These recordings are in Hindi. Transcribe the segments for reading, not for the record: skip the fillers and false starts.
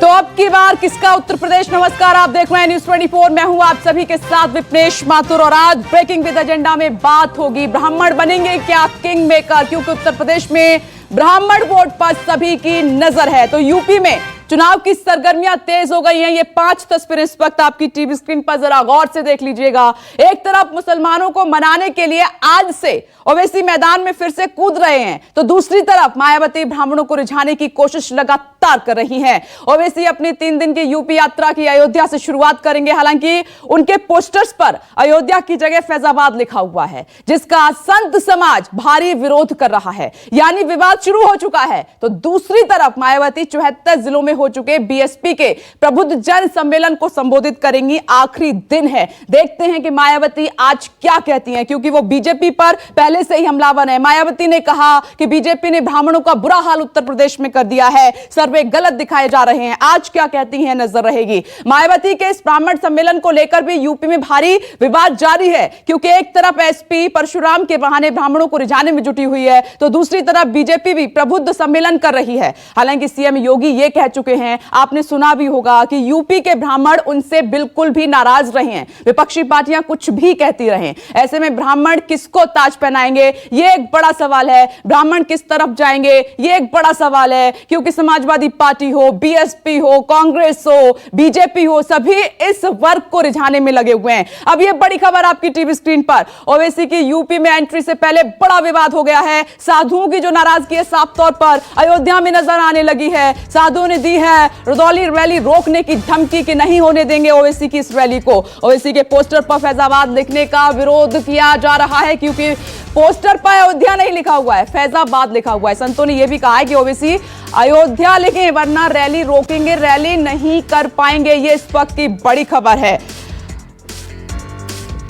तो अब की बार किसका उत्तर प्रदेश? नमस्कार, आप देख रहे हैं न्यूज 24। मैं हूं आप सभी के साथ विपनेश माथुर और आज ब्रेकिंग विद एजेंडा में बात होगी ब्राह्मण बनेंगे क्या किंग मेकर, क्योंकि उत्तर प्रदेश में ब्राह्मण वोट पर सभी की नजर है। तो यूपी में चुनाव की सरगर्मियां तेज हो गई हैं। ये 5 तस्वीरें इस वक्त आपकी टीवी स्क्रीन पर जरा गौर से देख लीजिएगा। एक तरफ मुसलमानों को मनाने के लिए आज से ओवैसी मैदान में फिर से कूद रहे हैं, तो दूसरी तरफ मायावती ब्राह्मणों को रिझाने की कोशिश लगातार कर रही हैं। ओवैसी अपनी 3 दिन की यूपी यात्रा की अयोध्या से शुरुआत करेंगे। हालांकि उनके पोस्टर्स पर अयोध्या की जगह फैजाबाद लिखा हुआ है, जिसका संत समाज भारी विरोध कर रहा है, यानी विवाद शुरू हो चुका है। तो दूसरी तरफ मायावती 74 जिलों में हो चुके बीएसपी के प्रबुद्ध जन सम्मेलन को संबोधित करेंगी। आखिरी दिन है, देखते हैं कि मायावती आज क्या कहती हैं, क्योंकि वो बीजेपी पर पहले से ही हमलावर है। मायावती ने कहा कि बीजेपी ने ब्राह्मणों का बुरा हाल उत्तर प्रदेश में कर दिया है, सर्वे गलत दिखाए जा रहे हैं। आज क्या कहती हैं नजर रहेगी। मायावती के इस ब्राह्मण सम्मेलन को लेकर भी यूपी में भारी विवाद जारी है, क्योंकि एक तरफ एसपी परशुराम के बहाने ब्राह्मणों को रिझाने में जुटी हुई है, तो दूसरी तरफ बीजेपी भी प्रबुद्ध सम्मेलन कर रही है। हालांकि सीएम योगी ये कह चुके हैं, आपने सुना भी होगा, कि यूपी के ब्राह्मण उनसे बिल्कुल भी नाराज रहे हैं, विपक्षी पार्टियां कुछ भी कहती रहें। ऐसे में ब्राह्मण किसको ताज पहनाएंगे, यह एक बड़ा सवाल है। ब्राह्मण किस तरफ जाएंगे, यह एक बड़ा सवाल है, क्योंकि समाजवादी पार्टी हो, बीएसपी हो, कांग्रेस हो, बीजेपी हो, सभी इस वर्ग को रिझाने में लगे हुए हैं। अब यह बड़ी खबर आपकी टीवी स्क्रीन पर, ओवैसी की यूपी में एंट्री से पहले बड़ा विवाद हो गया है। साधुओं की जो नाराजगी है साफ तौर पर अयोध्या में नजर आने लगी है। साधुओं ने दी है रुदौली रैली रोकने की धमकी कि नहीं होने देंगे ओवैसी की इस रैली को। ओवैसी के पोस्टर पर फैजाबाद लिखने का विरोध किया जा रहा है, क्योंकि पोस्टर पर अयोध्या नहीं लिखा हुआ है, फैजाबाद लिखा हुआ है। संतों ने यह भी कहा है कि ओवैसी अयोध्या लिखें वरना रैली रोकेंगे, रैली नहीं कर पाएंगे। यह इस वक्त की बड़ी खबर है।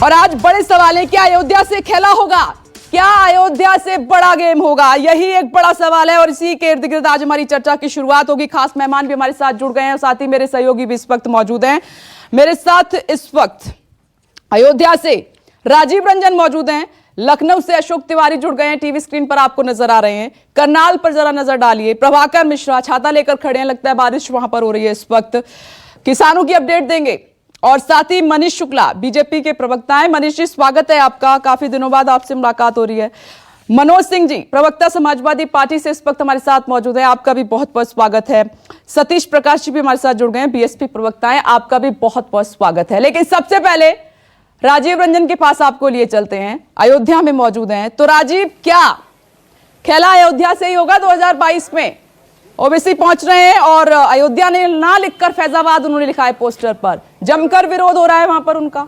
और आज बड़े सवाल है, क्या अयोध्या से खेला होगा, क्या अयोध्या से बड़ा गेम होगा, यही एक बड़ा सवाल है। और इसी के इर्द गिर्द आज हमारी चर्चा की शुरुआत होगी। खास मेहमान भी हमारे साथ जुड़ गए हैं, साथ ही मेरे सहयोगी भी इस वक्त मौजूद हैं। मेरे साथ इस वक्त अयोध्या से राजीव रंजन मौजूद हैं, लखनऊ से अशोक तिवारी जुड़ गए हैं, टीवी स्क्रीन पर आपको नजर आ रहे हैं। करनाल पर जरा नजर डालिए, प्रभाकर मिश्रा छाता लेकर खड़े हैं, लगता है बारिश वहां पर हो रही है इस वक्त। किसानों की अपडेट देंगे। और साथ ही मनीष शुक्ला बीजेपी के प्रवक्ता हैं। मनीष जी, स्वागत है आपका, काफी दिनों बाद आपसे मुलाकात हो रही है। मनोज सिंह जी प्रवक्ता समाजवादी पार्टी से इस वक्त हमारे साथ मौजूद है, आपका भी बहुत बहुत स्वागत है। सतीश प्रकाश जी भी हमारे साथ जुड़ गए हैं, बीएसपी प्रवक्ता हैं, आपका भी बहुत बहुत स्वागत है। लेकिन सबसे पहले राजीव रंजन के पास आपको लिए चलते हैं, अयोध्या में मौजूद हैं। तो राजीव, क्या खेला अयोध्या से ही होगा 2022 में? ओवैसी पहुंच रहे हैं और अयोध्या ने ना लिखकर फैजाबाद उन्होंने लिखा है पोस्टर पर, जमकर विरोध हो रहा है वहां पर उनका।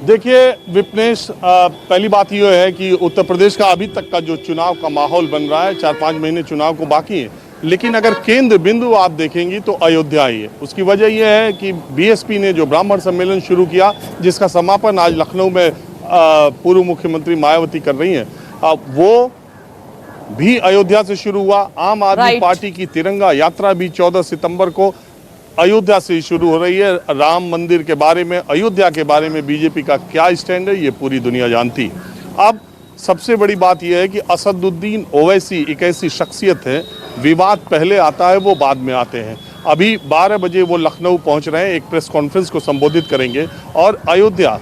देखिए विपनेश, पहली बात यह है कि उत्तर प्रदेश का अभी तक का जो चुनाव का माहौल बन रहा है, 4-5 महीने चुनाव को बाकी है, लेकिन अगर केंद्र बिंदु आप देखेंगी तो अयोध्या ही है। उसकी वजह यह है कि बीएसपी ने जो ब्राह्मण सम्मेलन शुरू किया, जिसका समापन आज लखनऊ में पूर्व मुख्यमंत्री मायावती कर रही हैं, वो भी अयोध्या से शुरू हुआ। आम आदमी पार्टी की तिरंगा यात्रा भी 14 सितंबर को अयोध्या से शुरू हो रही है। राम मंदिर के बारे में, अयोध्या के बारे में बीजेपी का क्या स्टैंड है, ये पूरी दुनिया जानती है। अब सबसे बड़ी बात यह है कि असदुद्दीन ओवैसी एक ऐसी शख्सियत है, विवाद पहले आता है, वो बाद में आते हैं। अभी 12 बजे वो लखनऊ पहुंच रहे हैं, एक प्रेस कॉन्फ्रेंस को संबोधित करेंगे। और अयोध्या,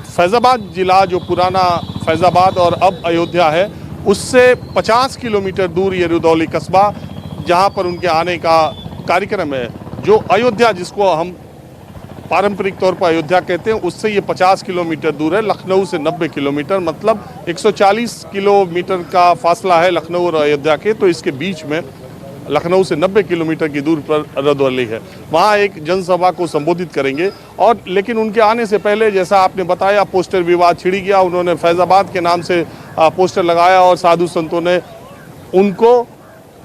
फैजाबाद जिला जो पुराना फैजाबाद और अब अयोध्या है, उससे 50 किलोमीटर दूर ये रुदौली कस्बा, जहां पर उनके आने का कार्यक्रम है। जो अयोध्या, जिसको हम पारंपरिक तौर पर अयोध्या कहते हैं, उससे ये 50 किलोमीटर दूर है। लखनऊ से 90 किलोमीटर, मतलब 140 किलोमीटर का फासला है लखनऊ और अयोध्या के। तो इसके बीच में लखनऊ से 90 किलोमीटर की दूर पर रुदौली है, वहाँ एक जनसभा को संबोधित करेंगे। और लेकिन उनके आने से पहले, जैसा आपने बताया, पोस्टर विवाद छिड़ गया। उन्होंने फैजाबाद के नाम से पोस्टर लगाया और साधु संतों ने उनको,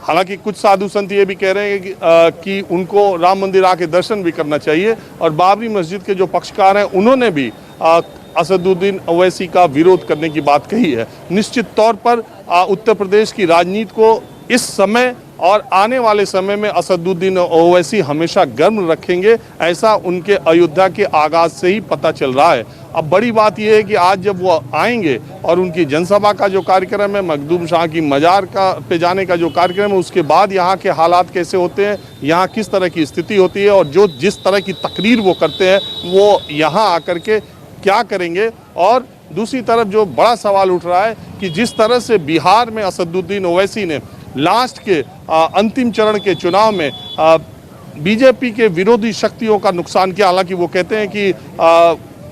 हालांकि कुछ साधु संत ये भी कह रहे हैं कि उनको राम मंदिर आके दर्शन भी करना चाहिए। और बाबरी मस्जिद के जो पक्षकार हैं, उन्होंने भी असदुद्दीन ओवैसी का विरोध करने की बात कही है। निश्चित तौर पर उत्तर प्रदेश की राजनीति को इस समय और आने वाले समय में असदुद्दीन ओवैसी हमेशा गर्म रखेंगे, ऐसा उनके अयोध्या के आगाज से ही पता चल रहा है। अब बड़ी बात यह है कि आज जब वो आएंगे और उनकी जनसभा का जो कार्यक्रम है, मखदूम शाह की मजार का पे जाने का जो कार्यक्रम है, उसके बाद यहाँ के हालात कैसे होते हैं, यहाँ किस तरह की स्थिति होती है और जो जिस तरह की तकरीर वो करते हैं वो यहाँ आकर के क्या करेंगे। और दूसरी तरफ जो बड़ा सवाल उठ रहा है कि जिस तरह से बिहार में असदुद्दीन ओवैसी ने लास्ट के अंतिम चरण के चुनाव में बीजेपी के विरोधी शक्तियों का नुकसान किया, हालांकि वो कहते हैं कि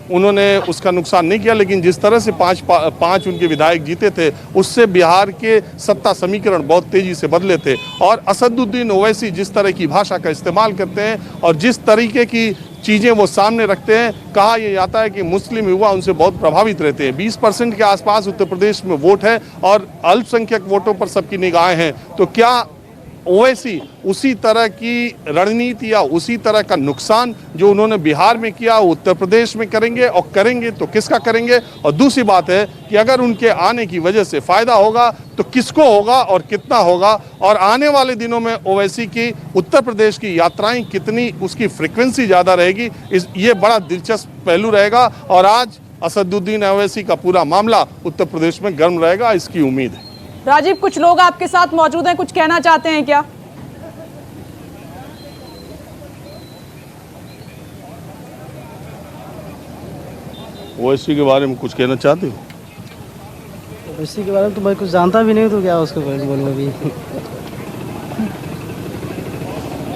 उन्होंने उसका नुकसान नहीं किया, लेकिन जिस तरह से पांच उनके विधायक जीते थे उससे बिहार के सत्ता समीकरण बहुत तेजी से बदले थे। और असदुद्दीन ओवैसी जिस तरह की भाषा का इस्तेमाल करते हैं और जिस तरीके की चीज़ें वो सामने रखते हैं, कहा यह जाता है कि मुस्लिम युवा उनसे बहुत प्रभावित रहते हैं। 20% के आसपास उत्तर प्रदेश में वोट है और अल्पसंख्यक वोटों पर सबकी निगाहें हैं। तो क्या ओवैसी उसी तरह की रणनीति या उसी तरह का नुकसान जो उन्होंने बिहार में किया उत्तर प्रदेश में करेंगे, और करेंगे तो किसका करेंगे? और दूसरी बात है कि अगर उनके आने की वजह से फायदा होगा तो किसको होगा और कितना होगा, और आने वाले दिनों में ओवैसी की उत्तर प्रदेश की यात्राएं कितनी, उसकी फ्रीक्वेंसी ज़्यादा रहेगी, ये बड़ा दिलचस्प पहलू रहेगा। और आज असदुद्दीन ओवैसी का पूरा मामला उत्तर प्रदेश में गर्म रहेगा, इसकी उम्मीद है। राजीव, कुछ लोग आपके साथ मौजूद हैं, कुछ कहना चाहते हैं क्या? ओवैसी के बारे में कुछ कहना चाहते हो? ओवैसी के बारे में तो मैं कुछ जानता भी नहीं, तो क्या उसके बारे में बोलना भी।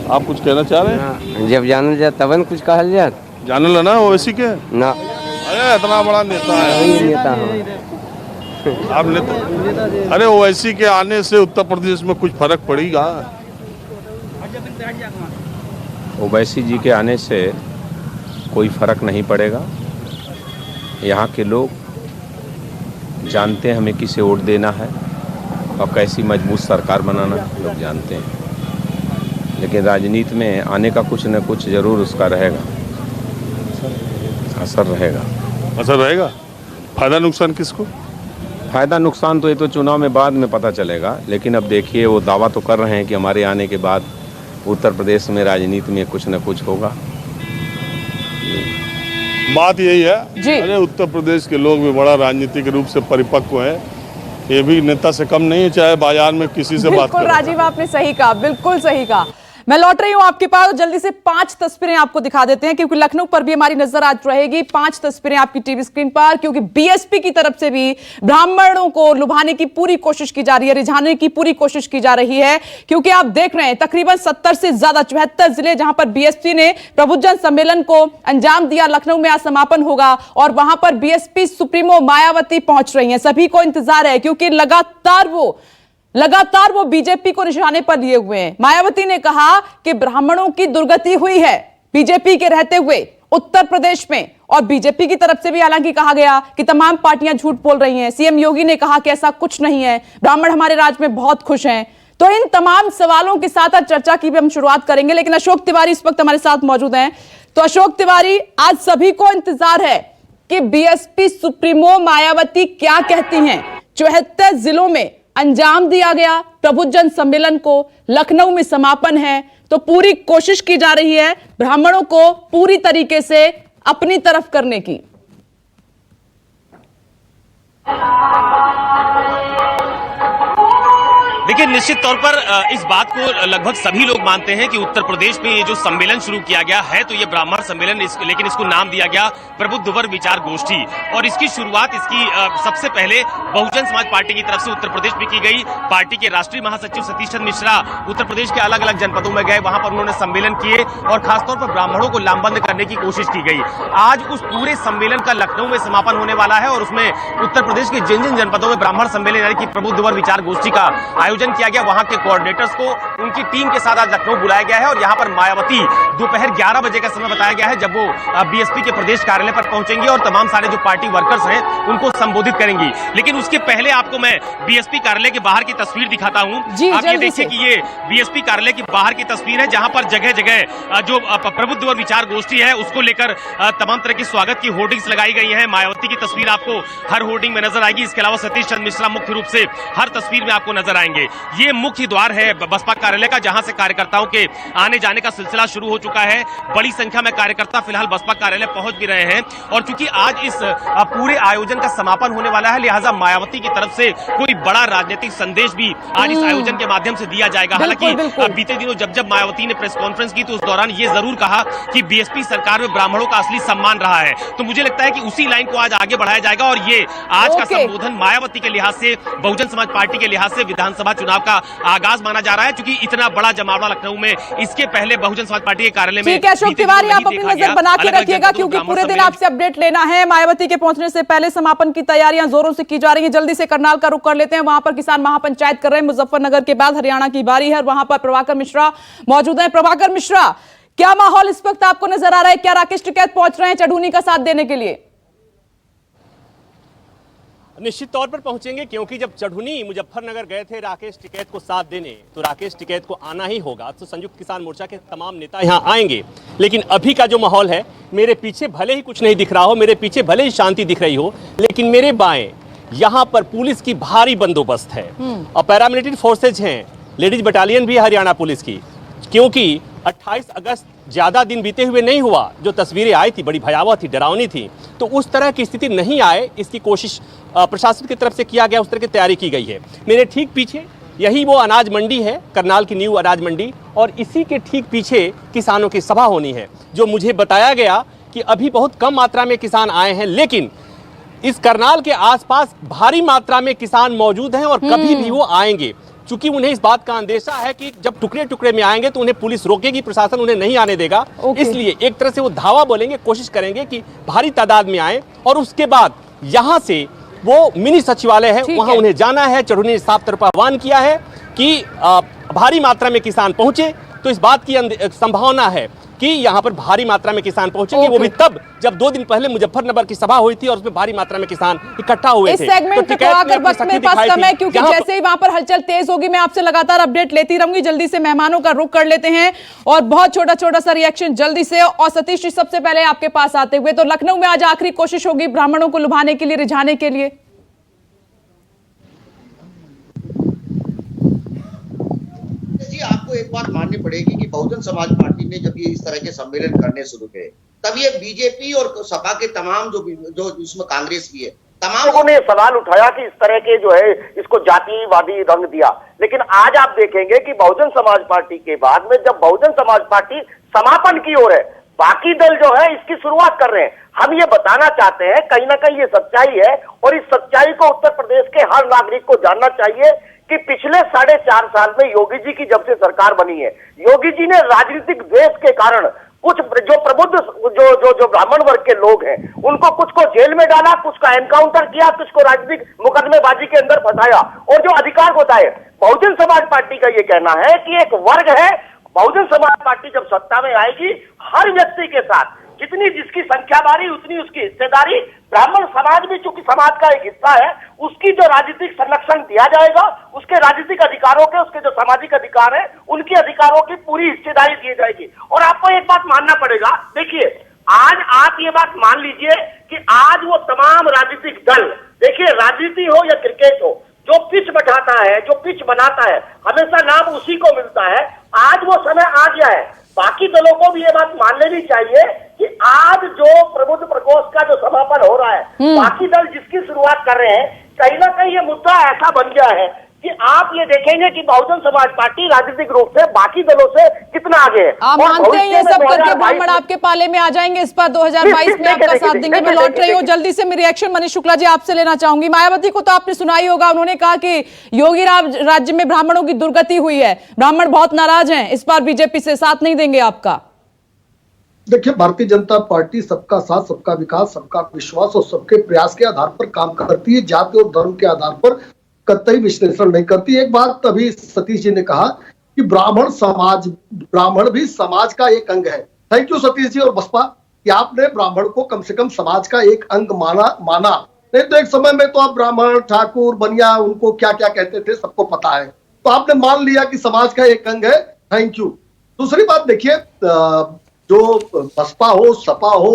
आप कुछ कहना चाह रहे हैं? जब जानल जाए तब न कुछ कहल जाए। जानल ना ओवैसी के ना, अरे इतना बड़ा नेता है, नेता हो आप नेता। अरे ओवैसी के आने से उत्तर प्रदेश में कुछ फर्क पड़ेगा? ओवैसी जी के आने से कोई फर्क नहीं पड़ेगा। यहाँ के लोग जानते हैं हमें किसे वोट देना है और कैसी मजबूत सरकार बनाना है, लोग जानते हैं। लेकिन राजनीति में आने का कुछ न कुछ जरूर उसका रहेगा, असर रहेगा। असर रहेगा? फायदा नुकसान किसको? फायदा नुकसान तो ये तो चुनाव में बाद में पता चलेगा। लेकिन अब देखिए, वो दावा तो कर रहे हैं कि हमारे आने के बाद उत्तर प्रदेश में राजनीति में कुछ न कुछ होगा। बात यही है। अरे उत्तर प्रदेश के लोग भी बड़ा राजनीतिक रूप से परिपक्व हैं, ये भी नेता से कम नहीं है, चाहे बाजार में किसी से बात करें। बिल्कुल राजीव, आपने सही कहा, बिल्कुल सही कहा। मैं लौट रही हूं आपके पास, जल्दी से 5 तस्वीरें आपको दिखा देते हैं, क्योंकि लखनऊ पर भी हमारी नजर आज रहेगी। 5 तस्वीरें आपकी टीवी स्क्रीन पर, क्योंकि बीएसपी की तरफ से भी ब्राह्मणों को लुभाने की पूरी कोशिश की जा रही है, रिझाने की पूरी कोशिश की जा रही है। क्योंकि आप देख रहे हैं तकरीबन 70 से ज्यादा 74 जिले जहां पर बीएसपी ने प्रबुद्धजन सम्मेलन को अंजाम दिया। लखनऊ में आज समापन होगा और वहां पर बीएसपी सुप्रीमो मायावती पहुंच रही हैं। सभी को इंतजार है, क्योंकि लगातार वो बीजेपी को निशाने पर लिए हुए हैं। मायावती ने कहा कि ब्राह्मणों की दुर्गति हुई है बीजेपी के रहते हुए उत्तर प्रदेश में, और बीजेपी की तरफ से भी हालांकि कहा गया कि तमाम पार्टियां झूठ बोल रही हैं। सीएम योगी ने कहा कि ऐसा कुछ नहीं है, ब्राह्मण हमारे राज्य में बहुत खुश हैं। तो इन तमाम सवालों के साथ आज चर्चा की भी हम शुरुआत करेंगे, लेकिन अशोक तिवारी इस वक्त हमारे साथ मौजूद हैं। तो अशोक तिवारी, आज सभी को इंतजार है कि बीएसपी सुप्रीमो मायावती क्या कहती हैं। 74 जिलों में अंजाम दिया गया प्रबुद्धजन सम्मेलन को, लखनऊ में समापन है, तो पूरी कोशिश की जा रही है ब्राह्मणों को पूरी तरीके से अपनी तरफ करने की। देखिए, निश्चित तौर पर इस बात को लगभग सभी लोग मानते हैं कि उत्तर प्रदेश में ये जो सम्मेलन शुरू किया गया है, तो ये ब्राह्मण सम्मेलन, लेकिन इसको नाम दिया गया प्रबुद्ध वर्ग विचार गोष्ठी, और इसकी शुरुआत इसकी सबसे पहले बहुजन समाज पार्टी की तरफ से उत्तर प्रदेश में की गई। पार्टी के राष्ट्रीय महासचिव सतीश चंद्र मिश्रा उत्तर प्रदेश के अलग अलग जनपदों में गए, वहां पर उन्होंने सम्मेलन किए और खासतौर पर ब्राह्मणों को लामबंद करने की कोशिश की गई। आज उस पूरे सम्मेलन का लखनऊ में समापन होने वाला है और उसमें उत्तर प्रदेश के जिन जिन जनपदों में ब्राह्मण सम्मेलन यानी कि प्रबुद्ध वर्ग विचार गोष्ठी का आयोजन किया गया, वहां के कोऑर्डिनेटर्स को उनकी टीम के साथ आज लखनऊ बुलाया गया है। और यहां पर मायावती दोपहर 11 बजे का समय बताया गया है जब वो बीएसपी के प्रदेश कार्यालय पर पहुंचेंगी और तमाम सारे जो पार्टी वर्कर्स हैं उनको संबोधित करेंगी। लेकिन उसके पहले आपको मैं बीएसपी कार्यालय के बाहर की तस्वीर दिखाता हूं। आप ये देखिए कि ये बीएसपी कार्यालय की बाहर की तस्वीर है, जहां पर जगह जगह जो प्रबुद्ध वर्ग विचार गोष्ठी है उसको लेकर तमाम तरह की स्वागत की होर्डिंग्स लगाई गई है। मायावती की तस्वीर आपको हर होर्डिंग में नजर आएगी। इसके अलावा सतीश चंद्र मिश्रा मुख्य रूप से हर तस्वीर में आपको नजर आएंगे। ये मुख्य द्वार है बसपा कार्यालय का, जहां से कार्यकर्ताओं के आने जाने का सिलसिला शुरू हो चुका है। बड़ी संख्या में कार्यकर्ता फिलहाल बसपा कार्यालय पहुंच भी रहे हैं और चूंकि आज इस पूरे आयोजन का समापन होने वाला है, लिहाजा मायावती की तरफ से कोई बड़ा राजनीतिक संदेश भी आज इस आयोजन के माध्यम से दिया जाएगा। हालांकि बीते दिनों जब मायावती ने प्रेस कॉन्फ्रेंस की तो उस दौरान ये जरूर कहा कि बीएसपी सरकार में ब्राह्मणों का असली सम्मान रहा है। तो मुझे लगता है कि उसी लाइन को आज आगे बढ़ाया जाएगा और ये आज का संबोधन मायावती के लिहाज से, बहुजन समाज पार्टी के लिहाज से विधानसभा चुनाव का आगाज माना जा रहा है, क्योंकि इतना बड़ा जमावड़ा लखनऊ में इसके पहले बहुजन समाज पार्टी के कार्यालय में। ठीक है अशोक तिवारी, आप अपनी नजर बना के रखिएगा क्योंकि पूरे दिन आपसे अपडेट लेना है। मायावती के पहुंचने से पहले समापन की तैयारियां जोरों से की जा रही है। जल्दी से करनाल का रुख कर लेते हैं, वहां पर किसान महापंचायत कर रहे हैं। मुजफ्फरनगर के बाद हरियाणा की बारी है और वहां पर प्रभाकर मिश्रा मौजूद है। प्रभाकर मिश्रा, क्या माहौल इस वक्त आपको नजर आ रहा है? क्या राकेश टिकैत पहुंच रहे हैं चढ़ूनी का साथ देने के लिए? निश्चित तौर पर पहुंचेंगे, क्योंकि जब चढ़ूनी मुजफ्फरनगर गए थे राकेश टिकैत को साथ देने, तो राकेश टिकैत को आना ही होगा। तो संयुक्त किसान मोर्चा के तमाम नेता यहां आएंगे। लेकिन अभी का जो माहौल है, मेरे पीछे भले ही कुछ नहीं दिख रहा हो, मेरे पीछे भले ही शांति दिख रही हो, लेकिन मेरे बाएं यहां पर पुलिस की भारी बंदोबस्त है और पैरामिलिट्री फोर्सेज हैं, लेडीज बटालियन भी है हरियाणा पुलिस की, क्योंकि 28 अगस्त ज्यादा दिन बीते हुए नहीं हुआ, जो तस्वीरें आई थी बड़ी भयावह थी, डरावनी थी। तो उस तरह की स्थिति नहीं आए, इसकी कोशिश प्रशासन की तरफ से किया गया, उस तरह की तैयारी की गई है। मेरे ठीक पीछे यही वो अनाज मंडी है, करनाल की न्यू अनाज मंडी, और इसी के ठीक पीछे किसानों की सभा होनी है। जो मुझे बताया गया कि अभी बहुत कम मात्रा में किसान आए हैं, लेकिन इस करनाल के आसपास भारी मात्रा में किसान मौजूद हैं और कभी भी वो आएंगे, चूंकि उन्हें इस बात का अंदेशा है कि जब टुकड़े टुकड़े में आएंगे तो उन्हें पुलिस रोकेगी, प्रशासन उन्हें नहीं आने देगा। इसलिए एक तरह से वो धावा बोलेंगे, कोशिश करेंगे कि भारी तादाद में आए और उसके बाद यहां से वो मिनी सचिवालय है, वहां उन्हें जाना है। चढ़ूनी ने साफ तौर पर आह्वान किया है कि भारी मात्रा में किसान पहुंचे, तो इस बात की संभावना है कि यहां पर भारी मात्रा में किसान पहुंचेंगे। वो भी तब जब 2 दिन पहले मुजफ्फरनगर की सभा हुई थी और उसमें भारी मात्रा में किसान इकट्ठा हुए थे। इस सेगमेंट में अगर वक्त मेरे पास कम है, क्योंकि जैसे ही वहां पर हलचल तेज होगी मैं आपसे लगातार अपडेट लेती रहूंगी। जल्दी से मेहमानों का रुख कर लेते हैं और बहुत छोटा छोटा सा रिएक्शन जल्दी से। और सतीश जी, सबसे पहले आपके पास आते हुए, तो लखनऊ में आज आखिरी कोशिश होगी ब्राह्मणों को लुभाने के लिए, रिझाने के लिए? आपको एक बात माननी पड़ेगी कि बहुजन समाज पार्टी ने जब ये इस तरह के सम्मेलन करने शुरू किए, तब ये बीजेपी और सपा के तमाम जो इसमें कांग्रेस भी है, तमाम लोगों ने सवाल उठाया कि इस तरह के जो है इसको जातिवादी रंग दिया। लेकिन आज आप देखेंगे कि बहुजन समाज पार्टी के बाद में जब बहुजन समाज पार्टी समापन की ओर है, बाकी दल जो है इसकी शुरुआत कर रहे हैं। हम ये बताना चाहते हैं, कहीं ना कहीं ये सच्चाई है और इस सच्चाई को उत्तर प्रदेश के हर नागरिक को जानना चाहिए कि पिछले 4.5 साल में योगी जी की जब से सरकार बनी है, योगी जी ने राजनीतिक द्वेष के कारण कुछ जो प्रबुद्ध जो ब्राह्मण वर्ग के लोग हैं, उनको कुछ को जेल में डाला, कुछ का एनकाउंटर किया, कुछ को राजनीतिक मुकदमेबाजी के अंदर फंसाया और जो अधिकार बताए। बहुजन समाज पार्टी का ये कहना है कि एक वर्ग है, बहुजन समाज पार्टी जब सत्ता में आएगी, हर व्यक्ति के साथ जितनी जिसकी संख्या बारी उतनी उसकी हिस्सेदारी, ब्राह्मण समाज भी चूंकि समाज का एक हिस्सा है, उसकी जो राजनीतिक संरक्षण दिया जाएगा, उसके राजनीतिक अधिकारों के, उसके जो सामाजिक अधिकार है, उनके अधिकारों की पूरी हिस्सेदारी दी जाएगी। और आपको एक बात मानना पड़ेगा, देखिए आज आप ये बात मान लीजिए कि आज वो तमाम राजनीतिक दल, देखिए राजनीति हो या क्रिकेट हो, जो पिच बैठाता है, जो पिच बनाता है, हमेशा नाम उसी को मिलता है। आज वो समय आ गया है, बाकी दलों को भी ये बात मान लेनी चाहिए कि आज जो प्रबुद्ध प्रकोष्ठ का जो समापन हो रहा है, बाकी दल जिसकी शुरुआत कर रहे हैं, कहीं ना कहीं ये मुद्दा ऐसा बन गया है कि आप ये देखेंगे कि बहुजन समाज पार्टी राजनीतिक रूप से बाकी दलों से कितना आगे है। आप मानते हैं ये सब करके ब्राह्मण आपके पाले में आ जाएंगे इस बार 2022 में आपका साथ देंगे? मैं लौट रही हूँ जल्दी से, मेरी रिएक्शन मनीष शुक्ला जी आपसे लेना चाहूंगी। मायावती को तो आपने सुना ही होगा, उन्होंने कहा कि योगी राज्य में ब्राह्मणों की दुर्गति हुई है, ब्राह्मण बहुत नाराज हैं, इस बार बीजेपी से साथ नहीं देंगे आपका। देखिए, भारतीय जनता पार्टी सबका साथ, सबका विकास, सबका विश्वास और सबके प्रयास के आधार पर काम करती है, जाति और धर्म के आधार पर कतई विश्लेषण नहीं करती। एक बात अभी सतीश जी ने कहा कि ब्राह्मण भी समाज का एक अंग है। थैंक यू सतीश जी और बसपा कि आपने ब्राह्मण को कम से कम समाज का एक अंग माना। नहीं तो एक समय में तो आप ब्राह्मण, ठाकुर, बनिया, उनको क्या क्या कहते थे सबको पता है, तो आपने मान लिया कि समाज का एक अंग है। Thank you. दूसरी बात देखिए, जो बसपा हो, सपा हो,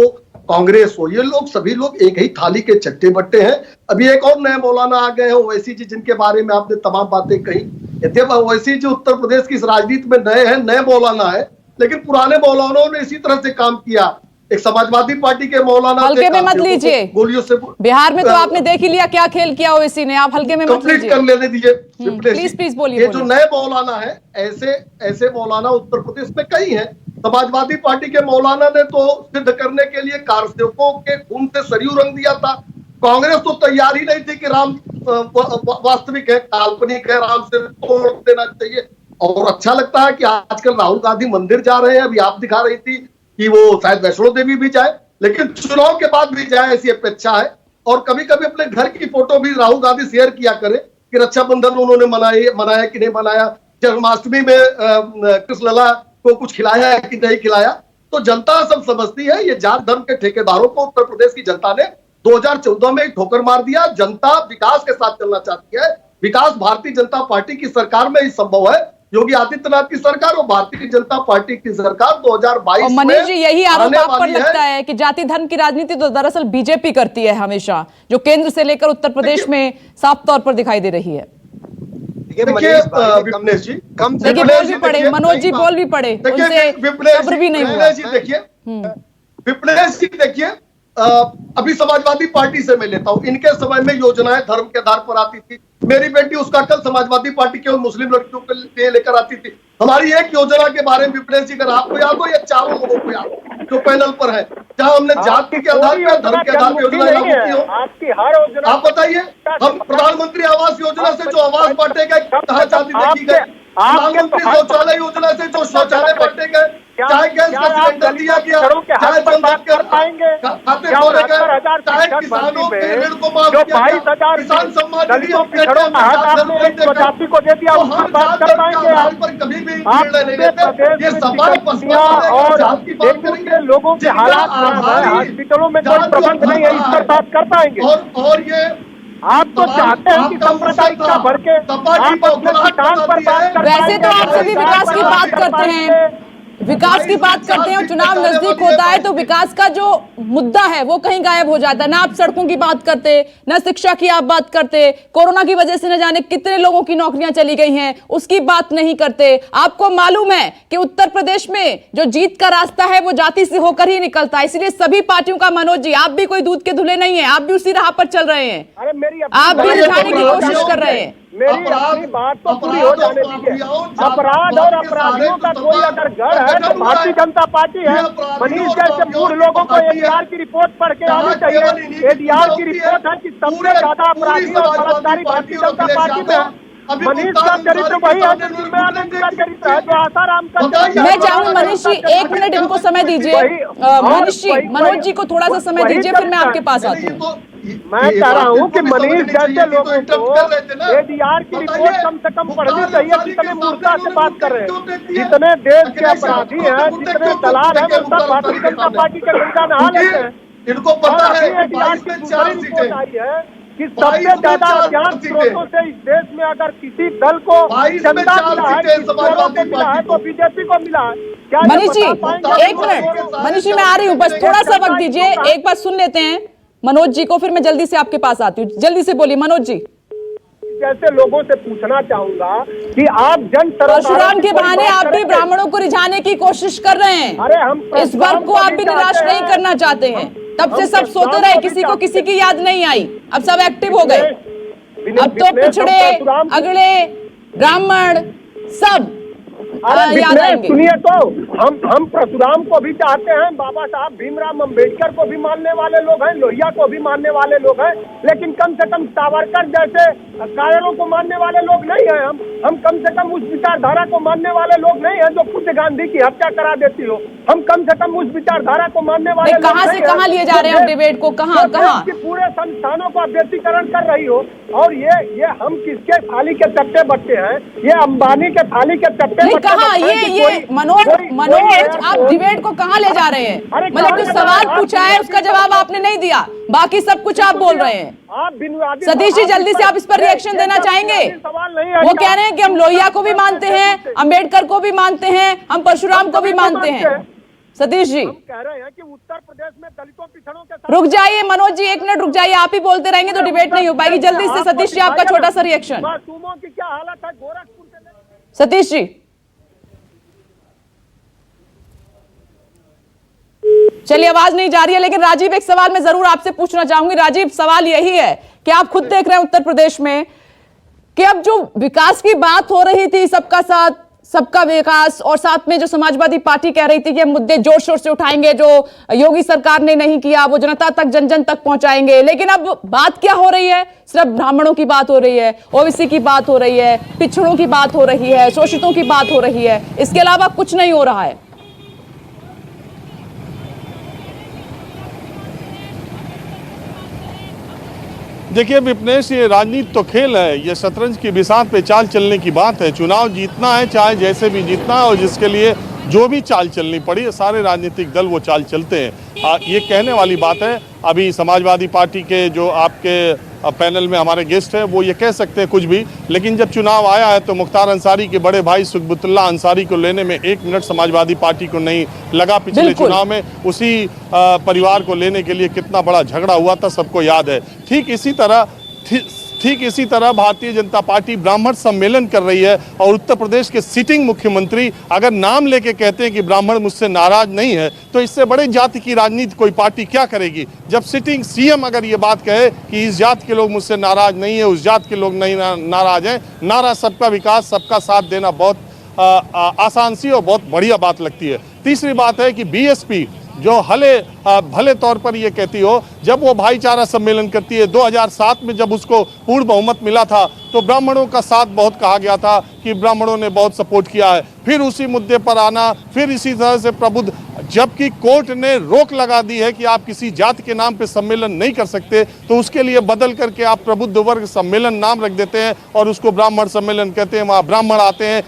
कांग्रेस हो, ये लोग सभी लोग एक ही थाली के चट्टे बट्टे हैं। अभी एक और नए मौलाना आ गए हैं, ओवैसी जी, जिनके बारे में आपने तमाम बातें कही। यद्यप ओवैसी जो उत्तर प्रदेश की इस राजनीति में नए हैं, नए मौलाना है, लेकिन पुराने मौलानाओं ने इसी तरह से काम किया। एक समाजवादी पार्टी के मौलाना हल्के में मत लीजिए, गोलियों से बिहार में तो आपने देख ही लिया क्या खेल किया ओवैसी ने, आप हल्के में मत कंप्लीट लीजिए। कर लेने दीजिए प्लीज बोलिए। ये जो नए मौलाना है, ऐसे मौलाना उत्तर प्रदेश में कई हैं। समाजवादी पार्टी के मौलाना ने तो सिद्ध करने के लिए कारसेवकों के खून से सरयू रंग दिया था। कांग्रेस तो तैयार ही नहीं थी कि राम वास्तविक है, काल्पनिक है, राम से तोड़ देना चाहिए। और अच्छा लगता है कि आजकल राहुल गांधी मंदिर जा रहे हैं। अभी आप दिखा रही थी कि वो शायद वैष्णो देवी भी जाए, लेकिन चुनाव के बाद भी जाए ऐसी अपेक्षा है। और कभी कभी अपने घर की फोटो भी राहुल गांधी शेयर किया करे कि रक्षाबंधन उन्होंने मनाया कि नहीं मनाया, जन्माष्टमी में कृष्ण लला को कुछ खिलाया है कि नहीं खिलाया। तो जनता सब समझती है। ये जात धर्म के ठेकेदारों को उत्तर प्रदेश की जनता ने 2014 में ठोकर मार दिया। जनता विकास के साथ चलना चाहती है। विकास भारतीय जनता पार्टी की सरकार में ही संभव है। योगी आदित्यनाथ की सरकार और भारतीय जनता पार्टी की सरकार 2022 और मनीष जी, यही आरोप आप पर लगता है कि जाति धर्म की राजनीति तो दरअसल बीजेपी करती है हमेशा, जो केंद्र से लेकर उत्तर प्रदेश में साफ तौर पर दिखाई दे रही है। देखिए विपनेश जी, देखिए बोल भी पड़े, मनोज जी बोल भी पड़े, उनसे सब्र भी नहीं हुआ। देखिए विपनेश जी, देखिए अभी समाजवादी पार्टी से मैं लेता हूं। इनके समय में योजनाएं धर्म के आधार पर आती थी। मेरी बेटी उसका कल समाजवादी पार्टी के मुस्लिम लड़कियों के लिए लेकर आती थी। हमारी एक योजना के बारे में विपनेश जी, अगर आपको याद हो या चारों लोगों को याद हो जो पैनल पर है, जहां हमने जाति के आधार पर, धर्म के आधार पर योजना लागू की हो, आपकी हर योजना आप बताइए। हम प्रधानमंत्री आवास योजना से जो आवास बांटे गए, कहाँ जाति देखी गई? प्रधानमंत्री शौचालय योजना से जो शौचालय बांटे गए, चाहे गैस का सिलेंडर दिया गया, चाहे जनधन के खाते खोले गए, चाहे किसानों के ऋण को माफ किया गया, किसान सम्मान निधि को दे दिया, हर जात पर कभी भी निर्णय नहीं लेते। ये सवाल और जात की बात करेंगे, लोगों के हालात हॉस्पिटलों में कोई प्रबंध नहीं है, इस पर बात कर पाएंगे। और ये आप तो चाहते हैं कि सांप्रदायिक का भर के वैसे तो आप सभी विकास की बात करते हैं, विकास की बात करते हैं और चुनाव नजदीक होता है तो विकास का जो मुद्दा है वो कहीं गायब हो जाता है। ना आप सड़कों की बात करते, ना शिक्षा की आप बात करते, कोरोना की वजह से न जाने कितने लोगों की नौकरियां चली गई हैं उसकी बात नहीं करते। आपको मालूम है कि उत्तर प्रदेश में जो जीत का रास्ता है वो जाति से होकर ही निकलता है। इसलिए सभी पार्टियों का, मनोज जी आप भी कोई दूध के धुले नहीं है, आप भी उसी राह पर चल रहे हैं, आप भी दिखाने की कोशिश कर रहे हैं। मेरी अपनी बात तो पूरी हो जाने दीजिए। अपराध और अपराधियों का कोई अगर घर है तो भारतीय जनता पार्टी है। मनीष जैसे मूढ़ लोगों को एडीआर की रिपोर्ट पढ़ के आनी चाहिए। एडीआर की रिपोर्ट है कि सबसे ज्यादा अपराधी और बलात्कारी भारतीय जनता पार्टी में है। मनीष का चरित्र वही है जो निर्मयानंद का चरित्र है, जो आसाराम का। मैं चाहूँ मनीष जी 1 मिनट इनको समय दीजिए। मनीष जी, मनोज जी को थोड़ा सा समय दीजिए, फिर मैं आपके पास आती हूँ। मैं कह रहा हूँ कि मनीष जैसे लोगों को एडीआर की रिपोर्ट कम से कम पढ़नी चाहिए। जितने मूर्खता से बात कर रहे हैं, जितने देश के अपराधी हैं, जितने दलाल हैं, वो सब भारतीय जनता पार्टी के गंगा नहा लेते हैं। इनको पता है एडीआर की दूसरी रिपोर्ट आई है कि सबसे ज्यादा अज्ञात स्रोतों से इस देश में अगर किसी दल को चंदा मिला है, किसी दलों को मिला है, तो बीजेपी को मिला है। क्या मनीष जी 1 मिनट, मनीष जी मैं आ रही हूँ, बस थोड़ा सा वक्त दीजिए, एक बात सुन लेते हैं मनोज जी को, फिर मैं जल्दी से आपके पास आती हूँ। जल्दी से बोलिए मनोज जी। जैसे लोगों से पूछना चाहूंगा कि आप जन परशुराम के बहाने आप भी ब्राह्मणों को रिझाने की कोशिश कर रहे हैं। अरे हम इस वर्ग को आप भी निराश नहीं करना चाहते हैं। तब से सब सोते रहे, किसी को किसी की याद नहीं आई, अब सब एक्टिव हो गए। अब तो पिछड़े, अगड़े, ब्राह्मण सब याद आएंगे। सुनिए तो हम परशुराम को भी चाहते हैं, बाबा साहब भीमराव अंबेडकर को भी मानने वाले लोग हैं, लोहिया को भी मानने वाले लोग हैं, लेकिन कम से कम सावरकर जैसे कायरों को मानने वाले लोग नहीं हैं। हम कम से कम उस विचारधारा को मानने वाले लोग नहीं हैं जो पूज्य गांधी की हत्या करा देती हो। हम कम से कम उस विचारधारा को मानने वाले लोग कहां से कहां लिए जा रहे हैं डिबेट को, कहां पूरे संस्थानों का व्यक्तिकरण कर रही हो। और ये हम किसके थाली के चट्टे बट्टे हैं? ये अंबानी के थाली के चट्टे कहाँ? ये मनोज आप डिबेट को कहाँ ले जा रहे हैं? मतलब कुछ सवाल पूछा है, उसका जवाब आपने नहीं दिया, बाकी सब कुछ आप बोल रहे हैं। सतीश जी जल्दी से आप इस पर रिएक्शन देना चाहेंगे? वो कह रहे हैं कि हम लोहिया को भी मानते हैं, अंबेडकर को भी मानते हैं, हम परशुराम को भी मानते हैं। सतीश जी कह रहे हैं कि उत्तर प्रदेश में दलितों पिछड़ों के रुक जाइए, मनोज जी 1 मिनट रुक जाइए, आप ही बोलते रहेंगे तो डिबेट नहीं हो पाएगी। जल्दी से सतीश जी आपका छोटा सा रिएक्शन। मासूमों की क्या हालत है गोरखपुर सतीश जी, चलिए आवाज नहीं जा रही है, लेकिन राजीव एक सवाल मैं जरूर आपसे पूछना चाहूंगी। राजीव, सवाल यही है कि आप खुद देख रहे हैं उत्तर प्रदेश में कि अब जो विकास की बात हो रही थी, सबका साथ सबका विकास, और साथ में जो समाजवादी पार्टी कह रही थी कि हम मुद्दे जोर शोर से उठाएंगे जो योगी सरकार ने नहीं किया, वो जनता तक, जन जन तक पहुंचाएंगे, लेकिन अब बात क्या हो रही है? सिर्फ ब्राह्मणों की बात हो रही है, ओबीसी की बात हो रही है, पिछड़ों की बात हो रही है, शोषितों की बात हो रही है, इसके अलावा कुछ नहीं हो रहा है। देखिए विपनेश, ये राजनीति तो खेल है, ये शतरंज की बिसात पे चाल चलने की बात है। चुनाव जीतना है, चाहे जैसे भी जीतना है, और जिसके लिए जो भी चाल चलनी पड़ी, सारे राजनीतिक दल वो चाल चलते हैं। ये कहने वाली बात है। अभी समाजवादी पार्टी के जो आपके पैनल में हमारे गेस्ट हैं वो ये कह सकते हैं कुछ भी, लेकिन जब चुनाव आया है तो मुख्तार अंसारी के बड़े भाई सुखबुतुल्लाह अंसारी को लेने में 1 मिनट समाजवादी पार्टी को नहीं लगा। पिछले चुनाव में उसी परिवार को लेने के लिए कितना बड़ा झगड़ा हुआ था, सबको याद है। ठीक इसी तरह भारतीय जनता पार्टी ब्राह्मण सम्मेलन कर रही है, और उत्तर प्रदेश के सिटिंग मुख्यमंत्री अगर नाम लेके कहते हैं कि ब्राह्मण मुझसे नाराज नहीं है, तो इससे बड़े जाति की राजनीति कोई पार्टी क्या करेगी? जब सिटिंग सीएम अगर ये बात कहे कि इस जात के लोग मुझसे नाराज नहीं है, उस जात के लोग नहीं नाराज हैं, नारा सबका विकास, सबका साथ देना बहुत आसान सी और बहुत बढ़िया बात लगती है। तीसरी बात है कि बीएसपी जो भले तौर पर ये कहती हो, जब वो भाईचारा सम्मेलन करती है, 2007 में जब उसको पूर्ण बहुमत मिला था तो ब्राह्मणों का साथ बहुत कहा गया था कि ब्राह्मणों ने बहुत सपोर्ट किया है। फिर उसी मुद्दे पर आना, फिर इसी तरह से प्रबुद्ध, जबकि कोर्ट ने रोक लगा दी है कि आप किसी जाति के नाम पे सम्मेलन नहीं कर सकते, तो उसके लिए बदल करके आप प्रबुद्ध वर्ग सम्मेलन नाम रख देते हैं और उसको ब्राह्मण सम्मेलन कहते हैं। वहाँ ब्राह्मण आते हैं,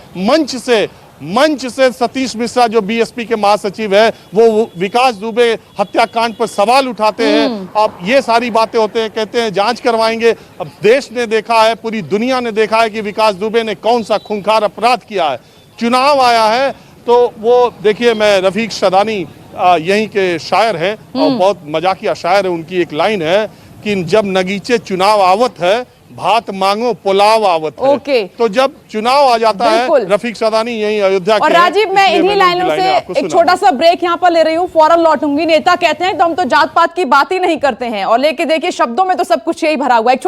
मंच से सतीश मिश्रा जो बीएसपी के महासचिव है वो विकास दुबे हत्याकांड पर सवाल उठाते हैं। अब ये सारी बातें होते हैं, कहते हैं जांच करवाएंगे। अब देश ने देखा है, पूरी दुनिया ने देखा है कि विकास दुबे ने कौन सा खूंखार अपराध किया है। चुनाव आया है तो वो देखिए, मैं रफीक शदानी यहीं के शायर हैं और बहुत मजाकिया शायर है। उनकी एक लाइन है कि जब नगीचे चुनाव आवत है, भात मांगो पुलाव आवत है। तो जब चुनाव आ जाता है, रफीक शदानी यही अयोध्या के। और राजीव, मैं इन्हीं लाइनों से एक छोटा सा ब्रेक यहाँ पर ले रही हूँ, फौरन लौटूंगी। नेता कहते हैं तो हम तो जात पात की बात ही नहीं करते हैं, और लेके देखिए शब्दों में तो सब कुछ यही भरा हुआ है।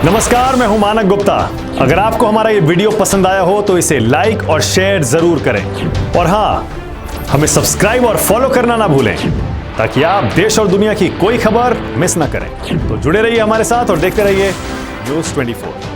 नमस्कार, मैं हूं मानक गुप्ता। अगर आपको हमारा ये वीडियो पसंद आया हो तो इसे लाइक और शेयर जरूर करें, और हाँ, हमें सब्सक्राइब और फॉलो करना ना भूलें ताकि आप देश और दुनिया की कोई खबर मिस ना करें। तो जुड़े रहिए हमारे साथ और देखते रहिए न्यूज़ 24।